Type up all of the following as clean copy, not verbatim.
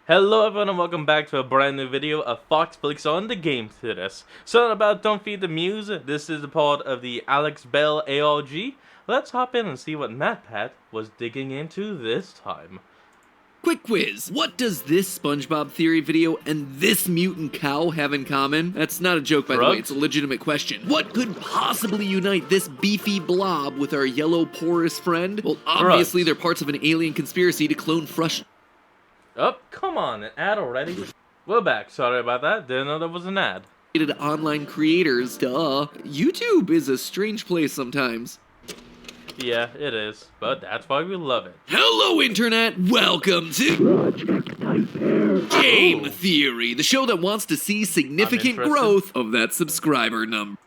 Hello everyone and welcome back to a brand new video of Fox Flicks on the Game to this. So about Don't Feed the Muse, this is a part of the Bale ARG. Let's hop in and see what MatPat was digging into this time. Quick quiz. What does this SpongeBob Theory video and this mutant cow have in common? That's not a joke, by the way. It's a legitimate question. What could possibly unite this beefy blob with our yellow porous friend? Well, obviously they're parts of an alien conspiracy to clone fresh... Oh, come on, an ad already? We're back. Sorry about that. Didn't know there was an ad. Online creators, duh. YouTube is a strange place sometimes. Yeah, it is. But that's why we love it. Hello, Internet! Welcome to Game Theory, the show that wants to see significant growth of that subscriber number.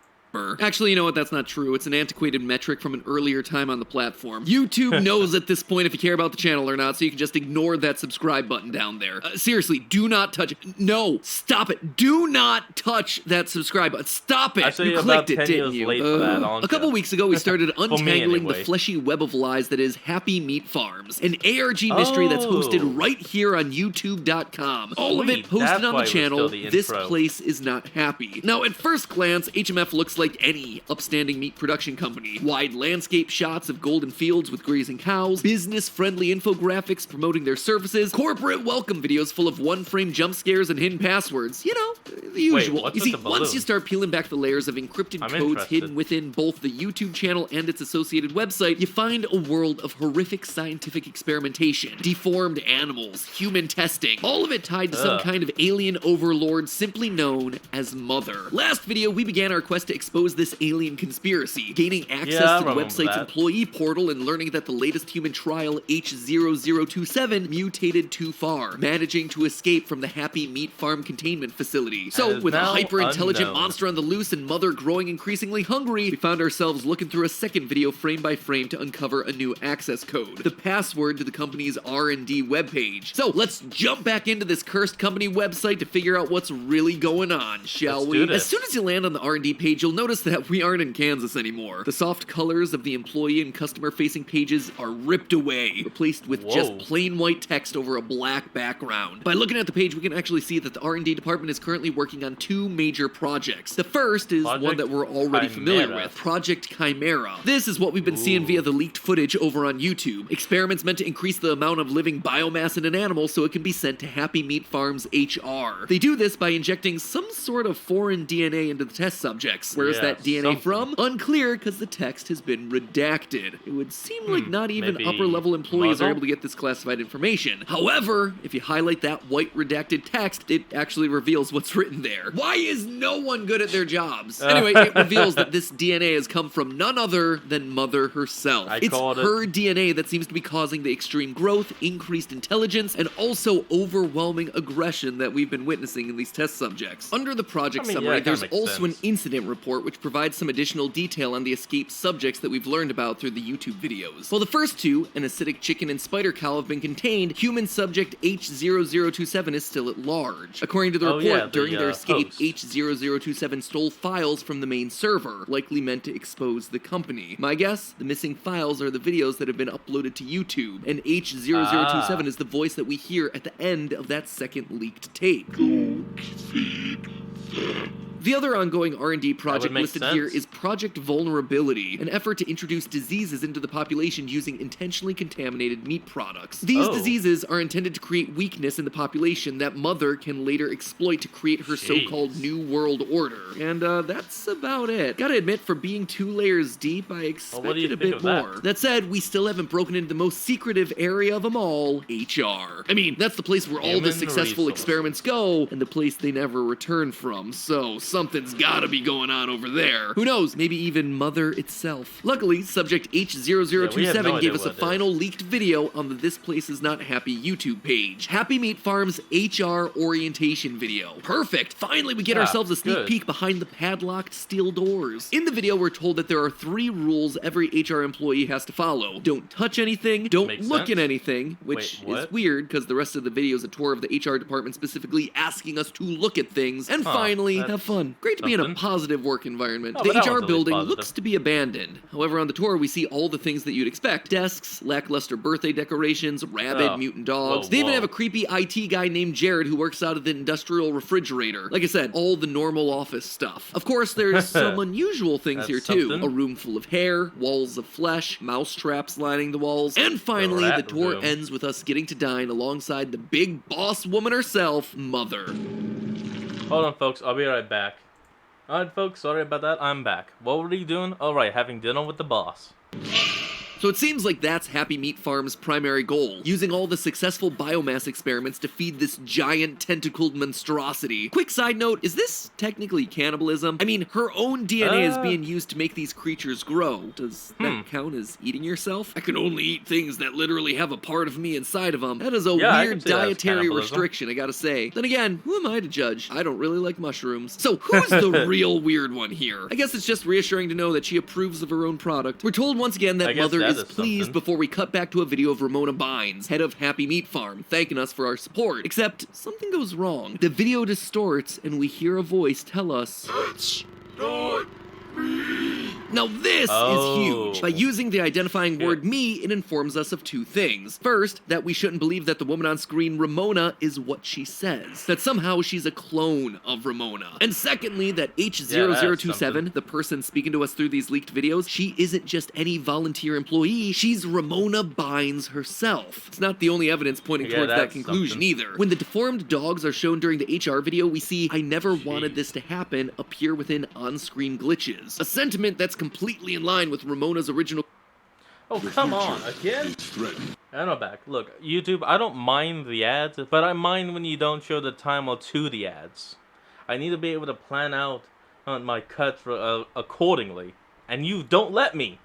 Actually, you know what? That's not true. It's an antiquated metric from an earlier time on the platform. YouTube knows at this point if you care about the channel or not, so you can just ignore that subscribe button down there. Seriously, do not touch it. No, stop it. Do not touch that subscribe button. Stop it. Actually, you clicked it, didn't you? A couple weeks ago, we started untangling the fleshy web of lies that is Happy Meat Farms, an ARG mystery that's hosted right here on YouTube.com. All of it posted on the channel. This place is not happy. Now, at first glance, HMF looks like any upstanding meat production company. Wide landscape shots of golden fields with grazing cows, business-friendly infographics promoting their services, corporate welcome videos full of one-frame jump scares and hidden passwords. You know, the usual. Wait, you see, once you start peeling back the layers of encrypted codes hidden within both the YouTube channel and its associated website, you find a world of horrific scientific experimentation, deformed animals, human testing, all of it tied to some kind of alien overlord simply known as Mother. Last video, we began our quest to expose this alien conspiracy, gaining access to the website's employee portal and learning that the latest human trial, H0027, mutated too far, managing to escape from the Happy Meat Farm containment facility. So, with a hyper-intelligent monster on the loose and Mother growing increasingly hungry, we found ourselves looking through a second video frame by frame to uncover a new access code, the password to the company's R&D webpage. So, let's jump back into this cursed company website to figure out what's really going on, shall we? As soon as you land on the R&D page, you'll notice that we aren't in Kansas anymore. The soft colors of the employee and customer-facing pages are ripped away, replaced with just plain white text over a black background. By looking at the page, we can actually see that the R&D department is currently working on two major projects. The first is one that we're already familiar with, Project Chimera. This is what we've been seeing via the leaked footage over on YouTube. Experiments meant to increase the amount of living biomass in an animal so it can be sent to Happy Meat Farms HR. They do this by injecting some sort of foreign DNA into the test subjects. Where's that DNA from? Unclear, because the text has been redacted. It would seem like not even upper-level employees are able to get this classified information. However, if you highlight that white redacted text, it actually reveals what's written there. Why is no one good at their jobs? Anyway, it reveals that this DNA has come from none other than Mother herself. It's her DNA that seems to be causing the extreme growth, increased intelligence, and also overwhelming aggression that we've been witnessing in these test subjects. Under the project summary, there's also an incident report which provides some additional detail on the escaped subjects that we've learned about through the YouTube videos. While the first two, an acidic chicken and spider cow, have been contained, human subject H0027 is still at large. According to the report, during their escape, H0027 stole files from the main server, likely meant to expose the company. My guess? The missing files are the videos that have been uploaded to YouTube, and H0027 is the voice that we hear at the end of that second leaked tape. Don't feed them. The other ongoing R&D project listed here is Project Vulnerability, an effort to introduce diseases into the population using intentionally contaminated meat products. These diseases are intended to create weakness in the population that Mother can later exploit to create her so-called New World Order. And that's about it. Gotta admit, for being 2 layers deep, I expected a bit more. That said, we still haven't broken into the most secretive area of them all, HR. I mean, that's the place where all the successful experiments go, and the place they never return from, so something's gotta be going on over there. Who knows, maybe even Mother itself. Luckily, subject H0027 gave us a final leaked video on the This Place Is Not Happy YouTube page. Happy Meat Farms HR orientation video. Perfect! Finally, we get ourselves a sneak peek behind the padlocked steel doors. In the video, we're told that there are 3 rules every HR employee has to follow. Don't touch anything, don't look at anything, which is weird because the rest of the video is a tour of the HR department specifically asking us to look at things, and finally, have fun. fun. Great to be in a positive work environment. Oh, the but that HR one's at least building positive. looks to be abandoned. However, on the tour, we see all the things that you'd expect. Desks, lackluster birthday decorations, rabid mutant dogs. They even have a creepy IT guy named Jared who works out of the industrial refrigerator. Like I said, all the normal office stuff. Of course, there's some unusual things here too. A room full of hair, walls of flesh, mouse traps lining the walls, and finally, the tour ends with us getting to dine alongside the big boss woman herself, Mother. Hold on, folks. I'll be right back. Alright, folks. Sorry about that. I'm back. What were you doing? Alright, having dinner with the boss. So it seems like that's Happy Meat Farm's primary goal, using all the successful biomass experiments to feed this giant tentacled monstrosity. Quick side note, is this technically cannibalism? I mean, her own DNA is being used to make these creatures grow. Does that count as eating yourself? I can only eat things that literally have a part of me inside of them. That is a weird dietary restriction, I gotta say. Then again, who am I to judge? I don't really like mushrooms. So who's the real weird one here? I guess it's just reassuring to know that she approves of her own product. We're told once again that Mother is pleased before we cut back to a video of Ramona Bynes, head of Happy Meat Farm, thanking us for our support. Except, something goes wrong. The video distorts and we hear a voice tell us, "It's not me." Now this is huge. By using the identifying word me, it informs us of two things. First, that we shouldn't believe that the woman on screen, Ramona, is what she says. That somehow she's a clone of Ramona. And secondly, that H0027, the person speaking to us through these leaked videos, she isn't just any volunteer employee, she's Ramona Bynes herself. It's not the only evidence pointing towards that conclusion either. When the deformed dogs are shown during the HR video, we see "I never wanted this to happen" appear within on-screen glitches. A sentiment that's completely in line with Ramona's original. Oh, come on, again? And I'm back. Look, YouTube, I don't mind the ads, but I mind when you don't show the timer to the ads. I need to be able to plan out my cuts accordingly, and you don't let me.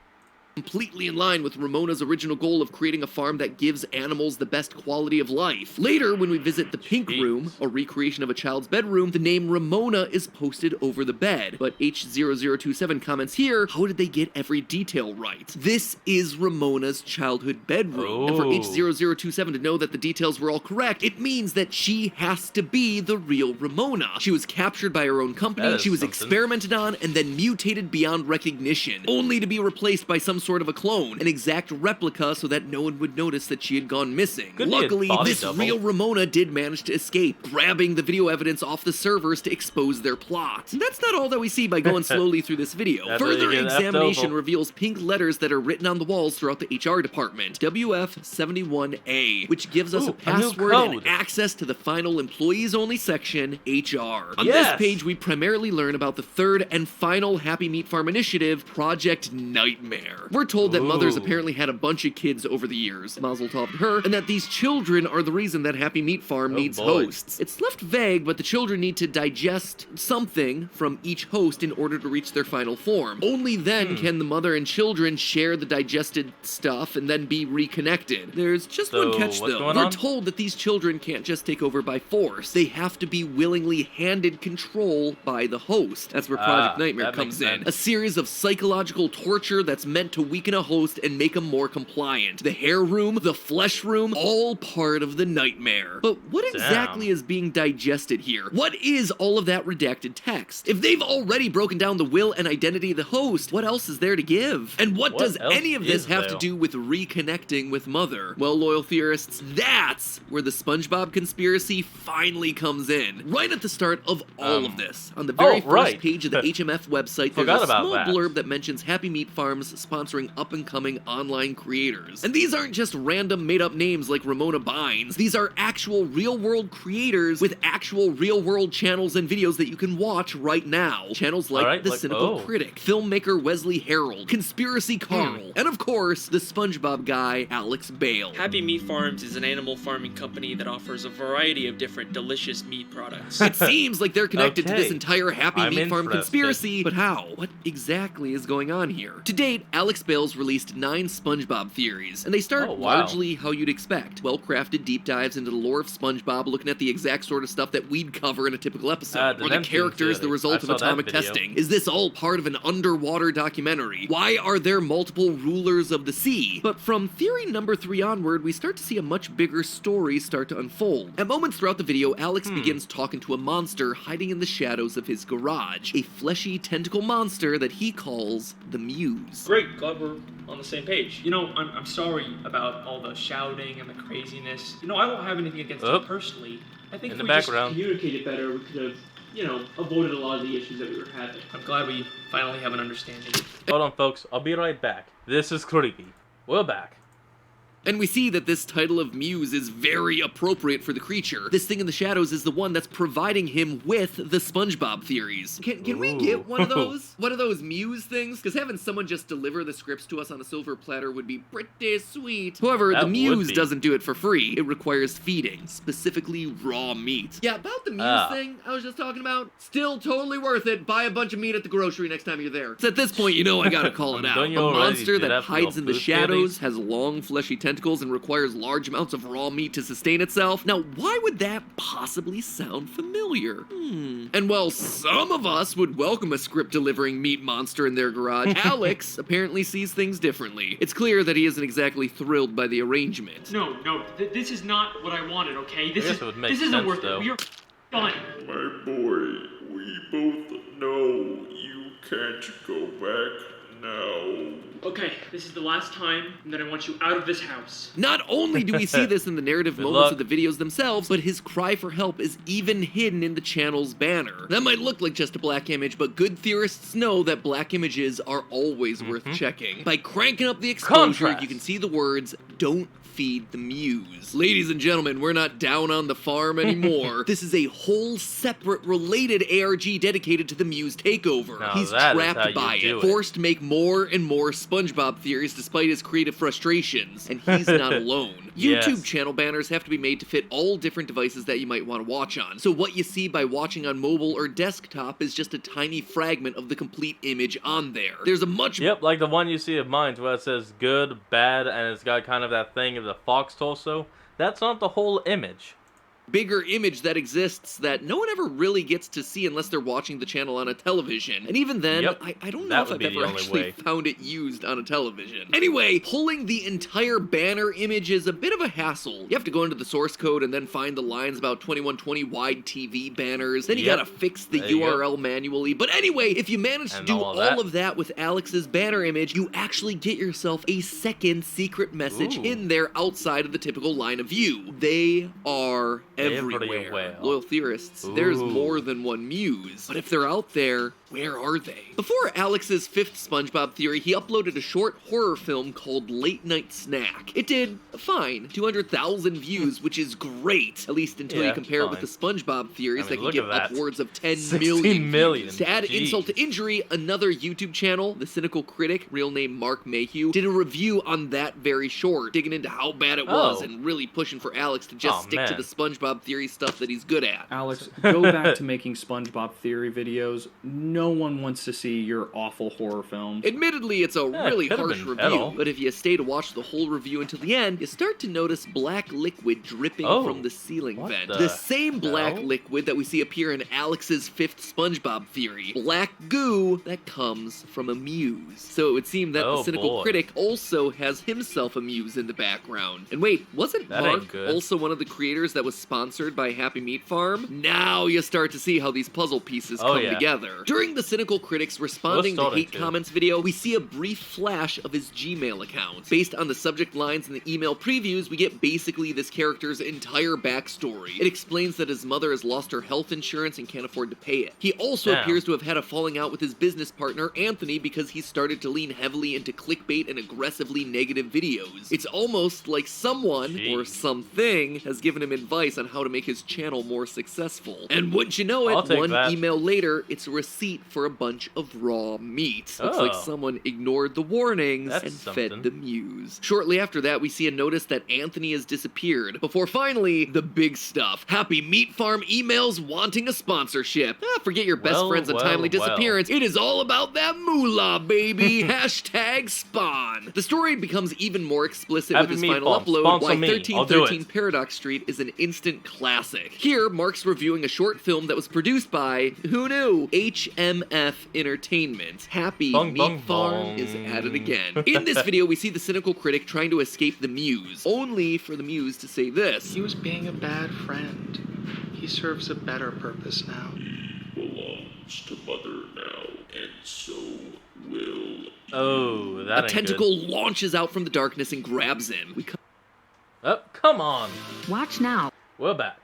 Completely in line with Ramona's original goal of creating a farm that gives animals the best quality of life. Later, when we visit the Pink Room, a recreation of a child's bedroom, the name Ramona is posted over the bed. But H0027 comments here, how did they get every detail right? This is Ramona's childhood bedroom. And for H0027 to know that the details were all correct, it means that she has to be the real Ramona. She was captured by her own company, she was experimented on, and then mutated beyond recognition, only to be replaced by some sort of a clone, an exact replica so that no one would notice that she had gone missing. Luckily, this real Ramona did manage to escape, grabbing the video evidence off the servers to expose their plot. And that's not all that we see by going slowly through this video. Further examination reveals pink letters that are written on the walls throughout the HR department, WF71A, which gives us a password and access to the final employees-only section, HR. On this page, we primarily learn about the third and final Happy Meat Farm initiative, Project Nightmare. We're told that Mother's apparently had a bunch of kids over the years, mazel tov to her, and that these children are the reason that Happy Meat Farm needs hosts. It's left vague, but the children need to digest something from each host in order to reach their final form. Only then can the mother and children share the digested stuff and then be reconnected. There's just one catch though. We're told that these children can't just take over by force. They have to be willingly handed control by the host. That's where Project Nightmare comes in. A series of psychological torture that's meant to weaken a host and make them more compliant. The hair room, the flesh room, all part of the nightmare. But what exactly is being digested here? What is all of that redacted text? If they've already broken down the will and identity of the host, what else is there to give? And what does any of this have to do with reconnecting with Mother? Well, loyal theorists, that's where the SpongeBob conspiracy finally comes in. Right at the start of all of this. On the very first page of the HMF website, there's a small blurb that mentions Happy Meat Farms sponsoring up-and-coming online creators. And these aren't just random made-up names like Ramona Bynes. These are actual real-world creators with actual real-world channels and videos that you can watch right now. Channels like The Cynical Critic, filmmaker Wesley Harold, Conspiracy Carl, and of course, the SpongeBob guy, Alex Bale. Happy Meat Farms is an animal farming company that offers a variety of different delicious meat products. It seems like they're connected to this entire Happy Meat Farm conspiracy, but how? What exactly is going on here? To date, Alex Alex Bale's released 9 SpongeBob theories, and they start largely how you'd expect. Well-crafted deep dives into the lore of SpongeBob, looking at the exact sort of stuff that we'd cover in a typical episode. Are the characters the result of atomic testing? Is this all part of an underwater documentary? Why are there multiple rulers of the sea? But from theory number 3 onward, we start to see a much bigger story start to unfold. At moments throughout the video, Alex begins talking to a monster hiding in the shadows of his garage. A fleshy tentacle monster that he calls the Muse. Great, glad we're on the same page. You know, I'm sorry about all the shouting and the craziness. You know, I don't have anything against it personally. I think if we just communicated better, we could have, you know, avoided a lot of the issues that we were having. I'm glad we finally have an understanding. Hold on, folks. I'll be right back. This is creepy. We're back. And we see that this title of Muse is very appropriate for the creature. This thing in the shadows is the one that's providing him with the SpongeBob theories. Can we get one of those? One of those Muse things? Because having someone just deliver the scripts to us on a silver platter would be pretty sweet. However, the Muse doesn't do it for free. It requires feeding, specifically raw meat. Yeah, about the Muse thing I was just talking about, still totally worth it. Buy a bunch of meat at the grocery next time you're there. So at this point, you know I gotta call it out. A monster that hides in the shadows, has long fleshy tentacles, and requires large amounts of raw meat to sustain itself. Now, why would that possibly sound familiar? And while some of us would welcome a script-delivering meat monster in their garage, Alex apparently sees things differently. It's clear that he isn't exactly thrilled by the arrangement. No, this is not what I wanted, okay? This isn't worth it. We are done. My boy, we both know you can't go back now. Okay, this is the last time, and then I want you out of this house. Not only do we see this in the narrative moments of the videos themselves, but his cry for help is even hidden in the channel's banner. That might look like just a black image, but good theorists know that black images are always worth checking. By cranking up the exposure, you can see the words, "Don't feed the Muse." Ladies and gentlemen, we're not down on the farm anymore. This is a whole separate related ARG dedicated to the Muse takeover. Now He's trapped by it, forced to make more and more SpongeBob theories despite his creative frustrations, and he's not alone. YouTube channel banners have to be made to fit all different devices that you might want to watch on. So what you see by watching on mobile or desktop is just a tiny fragment of the complete image on there. There's a much... Yep, like the one you see of mine where it says good, bad, and it's got kind of that thing of the fox torso. That's not the whole image. Bigger image that exists that no one ever really gets to see unless they're watching the channel on a television. And even then, I don't know if I've ever actually found it used on a television. Anyway, pulling the entire banner image is a bit of a hassle. You have to go into the source code and then find the lines about 2120 wide TV banners. Then you gotta fix the URL manually. But anyway, if you manage to do all of that with Alex's banner image, you actually get yourself a second secret message in there outside of the typical line of view. They are everywhere. Loyal theorists, there's more than one Muse. But if they're out there, where are they? Before Alex's 5th SpongeBob theory, he uploaded a short horror film called Late Night Snack. It did fine, 200,000 views, which is great, at least until you compare it with the SpongeBob theories that can get upwards of 10 million views. To add insult to injury, another YouTube channel, The Cynical Critic, real name Mark Mayhew, did a review on that very short, digging into how bad it was and really pushing for Alex to just stick to the SpongeBob theory stuff that he's good at. Alex, go back to making SpongeBob theory videos. No one wants to see your awful horror films. Admittedly, it's a really harsh review, but if you stay to watch the whole review until the end, you start to notice black liquid dripping from the ceiling vent. The same black liquid that we see appear in Alex's 5th SpongeBob theory. Black goo that comes from a Muse. So it would seem that the Cynical Critic also has himself a Muse in the background. And wait, wasn't Mark also one of the creators that was sponsored by Happy Meat Farm? Now you start to see how these puzzle pieces come together. During the Cynical Critic's responding to hate comments video, we see a brief flash of his Gmail account. Based on the subject lines in the email previews, we get basically this character's entire backstory. It explains that his mother has lost her health insurance and can't afford to pay it. He also appears to have had a falling out with his business partner, Anthony, because he started to lean heavily into clickbait and aggressively negative videos. It's almost like someone, or something, has given him advice on how to make his channel more successful. And wouldn't you know it, one email later, it's a receipt eat for a bunch of raw meat. Looks like someone ignored the warnings and fed the muse. Shortly after that, we see a notice that Anthony has disappeared, before finally, the big stuff. Happy Meat Farm emails wanting a sponsorship. Forget your best friend's untimely disappearance. It is all about that moolah, baby. Hashtag spawn. The story becomes even more explicit with his final upload, Why 1313 Paradox Street is an instant classic. Here, Mark's reviewing a short film that was produced by, who knew, HMF Entertainment. Happy Meat Farm is at it again. In this video, we see the cynical critic trying to escape the muse, only for the muse to say this. He was being a bad friend. He serves a better purpose now. He belongs to Mother now, and so will... Oh, that A tentacle launches out from the darkness and grabs him. Oh, come on. Watch now. We're back.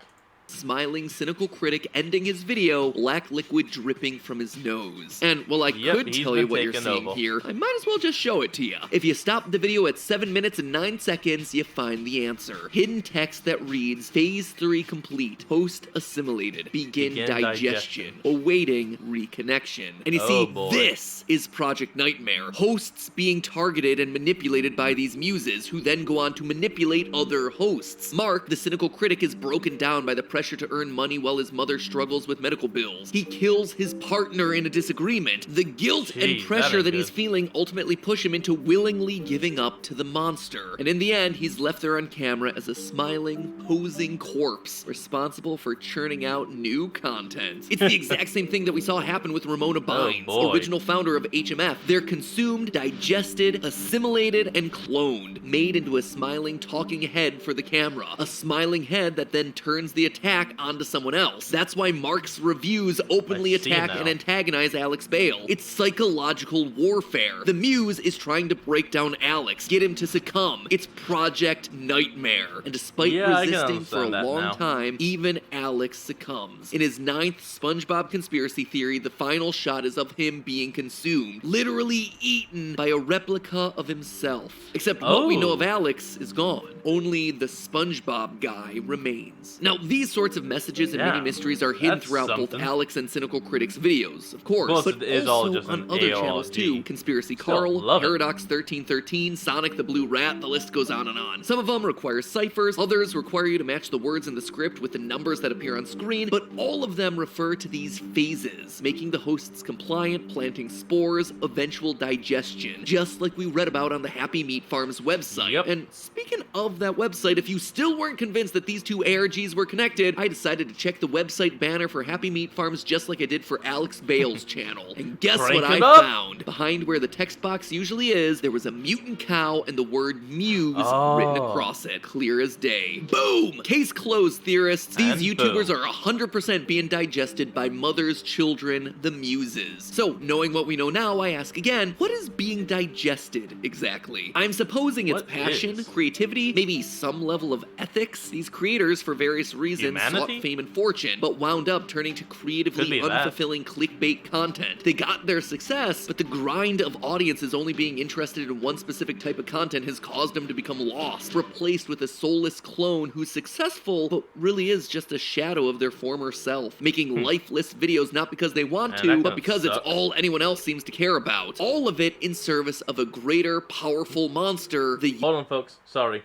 Smiling, cynical critic ending his video, black liquid dripping from his nose. And while I could tell you what you're seeing here, I might as well just show it to you. If you stop the video at 7 minutes and 9 seconds, you find the answer. Hidden text that reads, Phase 3 complete, host assimilated, begin digestion, awaiting reconnection. And you see, this is Project Nightmare. Hosts being targeted and manipulated by these muses, who then go on to manipulate other hosts. Mark, the cynical critic, is broken down by the pressure to earn money while his mother struggles with medical bills. He kills his partner in a disagreement. The guilt and pressure that he's feeling ultimately push him into willingly giving up to the monster. And in the end, he's left there on camera as a smiling, posing corpse, responsible for churning out new content. It's the exact same thing that we saw happen with Ramona Bynes, original founder of HMF. They're consumed, digested, assimilated, and cloned, made into a smiling, talking head for the camera. A smiling head that then turns the attack onto someone else. That's why Mark's reviews openly attack and antagonize Alex Bale. It's psychological warfare. The muse is trying to break down Alex, get him to succumb. It's Project Nightmare. And despite resisting for a long time, even Alex succumbs. In his 9th SpongeBob conspiracy theory, the final shot is of him being consumed, literally eaten by a replica of himself. Except what we know of Alex is gone. Only the SpongeBob guy remains. Now, these sorts of messages and mini-mysteries are hidden throughout both Alex and Cynical Critic's videos, of course, but also on other channels too. Conspiracy Carl, Paradox 1313, Sonic the Blue Rat, the list goes on and on. Some of them require ciphers, others require you to match the words in the script with the numbers that appear on screen, but all of them refer to these phases, making the hosts compliant, planting spores, eventual digestion, just like we read about on the Happy Meat Farm's website. And speaking of that website, if you still weren't convinced that these two ARGs were connected, I decided to check the website banner for Happy Meat Farms just like I did for Alex Bale's channel. And guess what I found? Behind where the text box usually is, there was a mutant cow and the word muse written across it. Clear as day. Boom! Case closed, theorists. These YouTubers are 100% being digested by mothers, children, the muses. So, knowing what we know now, I ask again, what is being digested exactly? I'm supposing it's passion, creativity, maybe some level of ethics. These creators, for various reasons, sought fame and fortune, but wound up turning to creatively unfulfilling clickbait content. They got their success, but the grind of audiences only being interested in one specific type of content has caused them to become lost, replaced with a soulless clone who's successful, but really is just a shadow of their former self, making lifeless videos not because they want to, but because it's all anyone else seems to care about. All of it in service of a greater, powerful monster, the... Hold on, folks. Sorry.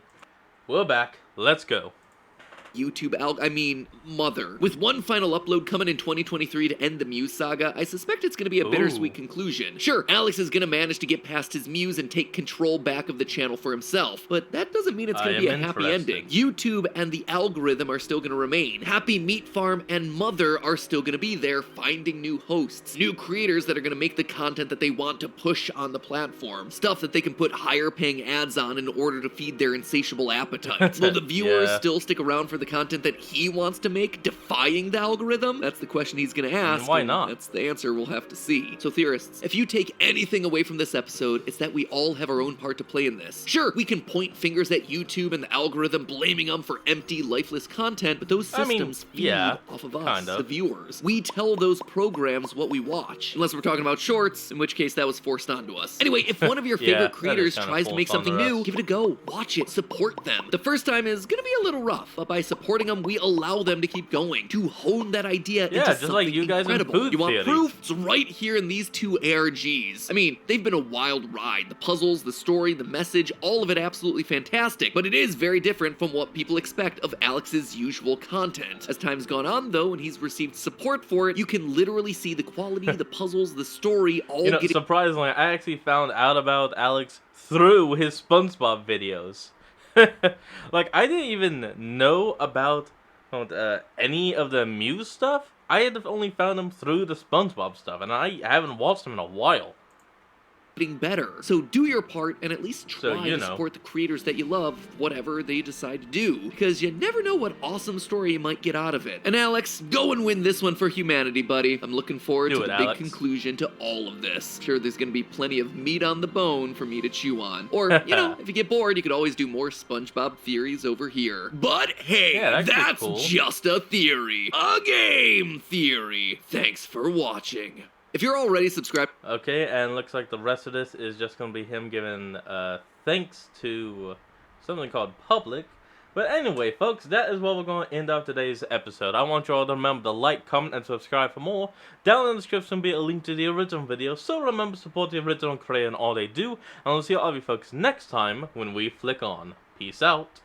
We're back. Let's go. Mother. With one final upload coming in 2023 to end the Muse saga, I suspect it's gonna be a bittersweet conclusion. Sure, Alex is gonna manage to get past his Muse and take control back of the channel for himself, but that doesn't mean it's gonna be a happy ending. YouTube and the algorithm are still gonna remain. Happy Meat Farm and Mother are still gonna be there, finding new hosts, new creators that are gonna make the content that they want to push on the platform, stuff that they can put higher paying ads on in order to feed their insatiable appetites. Will the viewers still stick around for the content that he wants to make, defying the algorithm? That's the question he's gonna ask. And why not? That's the answer we'll have to see. So theorists, if you take anything away from this episode, it's that we all have our own part to play in this. Sure, we can point fingers at YouTube and the algorithm, blaming them for empty, lifeless content, but those systems feed off of us, the viewers. We tell those programs what we watch. Unless we're talking about shorts, in which case that was forced onto us. Anyway, if one of your favorite creators tries to make something new, give it a go. Watch it. Support them. The first time is gonna be a little rough, but by supporting them, we allow them to keep going, to hone that idea into just something like you guys in incredible. Food You want Theory. proof? It's right here in these 2 ARGs. I mean, they've been a wild ride. The puzzles, the story, the message, all of it absolutely fantastic, but it is very different from what people expect of Alex's usual content. As time's gone on, though, and he's received support for it, you can literally see the quality, the puzzles, the story, all getting... Surprisingly, I actually found out about Alex through his SpongeBob videos. Like, I didn't even know about any of the Muse stuff. I had only found him through the SpongeBob stuff, and I haven't watched him in a while. Better. So do your part and at least try you to know. support the creators that you love, whatever they decide to do, because you never know what awesome story you might get out of it. And Alex, go and win this one for humanity, buddy. I'm looking forward to the big conclusion to all of this. Sure, there's gonna be plenty of meat on the bone for me to chew on. Or, you know, if you get bored, you could always do more SpongeBob theories over here. But hey, that's cool. just a theory. A game theory. Thanks for watching. If you're already subscribed... Okay, and looks like the rest of this is just going to be him giving thanks to something called Public. But anyway, folks, that is what we're going to end off today's episode. I want you all to remember to like, comment, and subscribe for more. Down in the description will be a link to the original video, so remember to support the original creator and all they do. And we'll see all of you folks next time when we flick on. Peace out.